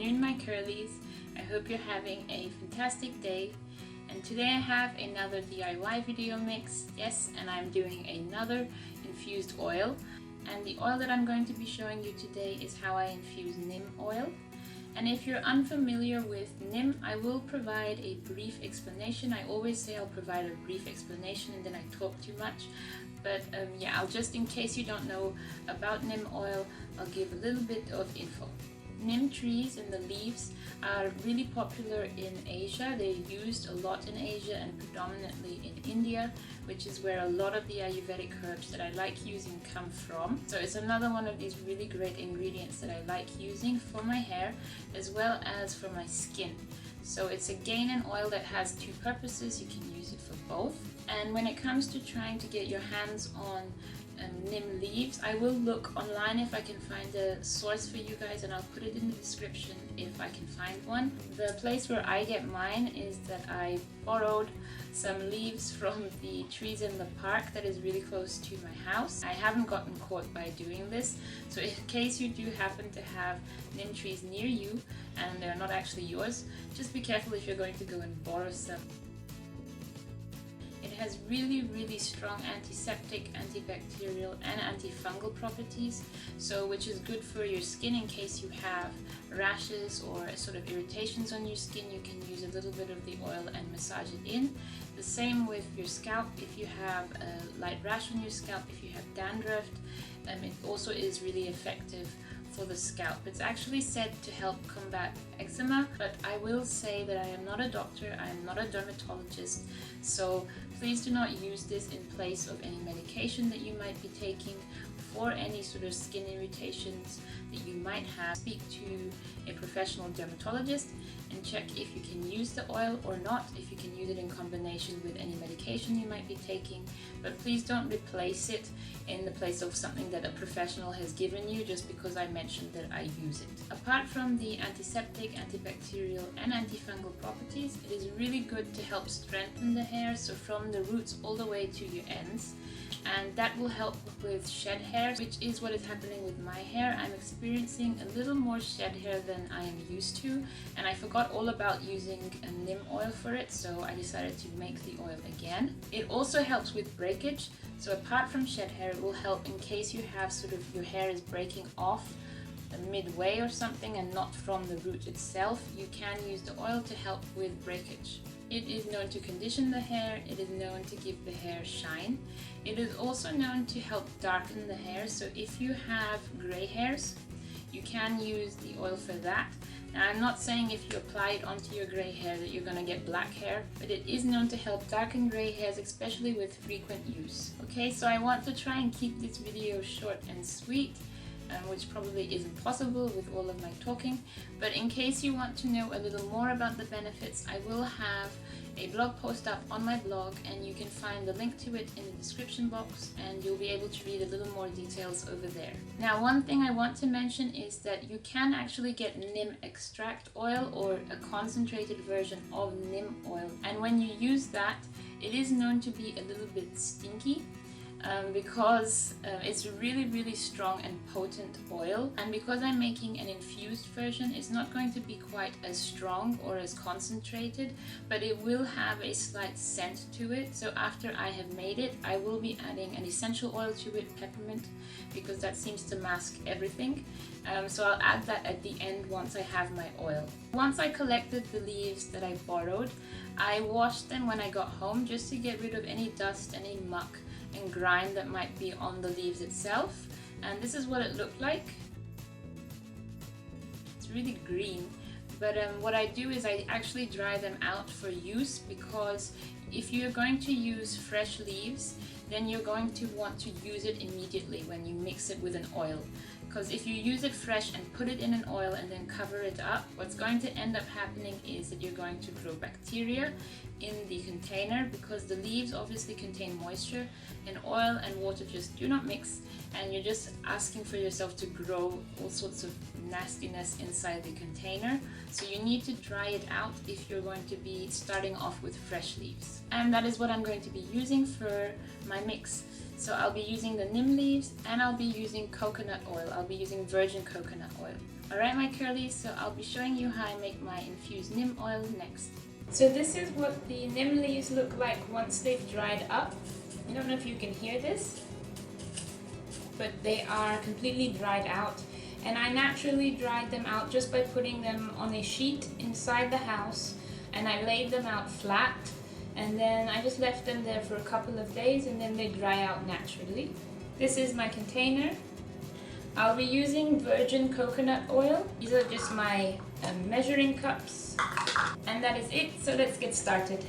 afternoon, my curlies. I hope you're having a fantastic day. And today I have another DIY video mix. Yes, and I'm doing another infused oil. And the oil that I'm going to be showing you today is how I infuse neem oil. And if you're unfamiliar with neem, I will provide a brief explanation. I always say I'll provide a brief explanation and then I talk too much. But yeah, I'll just, in case you don't know about neem oil, I'll give a little bit of info. Neem trees and the leaves are really popular in Asia. They're used a lot in Asia and predominantly in India, which is where a lot of the Ayurvedic herbs that I like using come from. So it's another one of these really great ingredients that I like using for my hair as well as for my skin. So it's again an oil that has two purposes. You can use it for both. And when it comes to trying to get your hands on neem leaves, I will look online if I can find a source for you guys, and I'll put it in the description if I can find one. The place where I get mine is that I borrowed some leaves from the trees in the park that is really close to my house. I haven't gotten caught by doing this, so in case you do happen to have neem trees near you and they're not actually yours, just be careful if you're going to go and borrow some. It has really strong antiseptic, antibacterial and antifungal properties, so which is good for your skin in case you have rashes or sort of irritations on your skin. You can use a little bit of the oil and massage it in. The same with your scalp. If you have a light rash on your scalp, if you have dandruff, it also is really effective for the scalp. It's actually said to help combat eczema, but I will say that I am not a doctor, I am not a dermatologist, so please do not use this in place of any medication that you might be taking for any sort of skin irritations that you might have. Speak to a professional dermatologist and check if you can use the oil or not, if you can use it in combination with any medication you might be taking, but please don't replace it in the place of something that a professional has given you just because I mentioned that I use it. Apart from the antiseptic, antibacterial and antifungal properties, it is really good to help strengthen the hair, so from the roots all the way to your ends, and that will help with shed hair, which is what is happening with my hair. I'm experiencing a little more shed hair than I am used to, and I forgot all about using a neem oil for it, so I decided to make the oil again. It also helps with breakage, so apart from shed hair, it will help in case you have sort of your hair is breaking off midway or something and not from the root itself. You can use the oil to help with breakage. It is known to condition the hair, it is known to give the hair shine. It is also known to help darken the hair, so if you have gray hairs, you can use the oil for that. Now, I'm not saying if you apply it onto your gray hair that you're going to get black hair, but it is known to help darken gray hairs, especially with frequent use. Okay, so I want to try and keep this video short and sweet, which probably isn't possible with all of my talking, but in case you want to know a little more about the benefits, I will have a blog post up on my blog, and you can find the link to it in the description box, and you'll be able to read a little more details over there. Now, one thing I want to mention is that you can actually get neem extract oil or a concentrated version of neem oil, and when you use that, it is known to be a little bit stinky. Because it's really strong and potent oil, and because I'm making an infused version, it's not going to be quite as strong or as concentrated, but it will have a slight scent to it. So after I have made it, I will be adding an essential oil to it, peppermint, because that seems to mask everything. So I'll add that at the end once I have my oil. Once I collected the leaves that I borrowed, I washed them when I got home just to get rid of any dust, any muck and grime that might be on the leaves itself, and this is what it looked like. It's really green, but what I do is I actually dry them out for use, because if you're going to use fresh leaves, then you're going to want to use it immediately when you mix it with an oil. Because if you use it fresh and put it in an oil and then cover it up, what's going to end up happening is that you're going to grow bacteria in the container because the leaves obviously contain moisture and oil and water just do not mix, and you're just asking for yourself to grow all sorts of nastiness inside the container. So you need to dry it out if you're going to be starting off with fresh leaves. And that is what I'm going to be using for my mix. So I'll be using the neem leaves and I'll be using coconut oil. I'll be using virgin coconut oil. Alright my curlies, so I'll be showing you how I make my infused neem oil next. So this is what the neem leaves look like once they've dried up. I don't know if you can hear this, but they are completely dried out. And I naturally dried them out just by putting them on a sheet inside the house, and I laid them out flat, and then I just left them there for a couple of days and then they dry out naturally. This is my container. I'll be using virgin coconut oil. These are just my measuring cups. And that is it, so let's get started.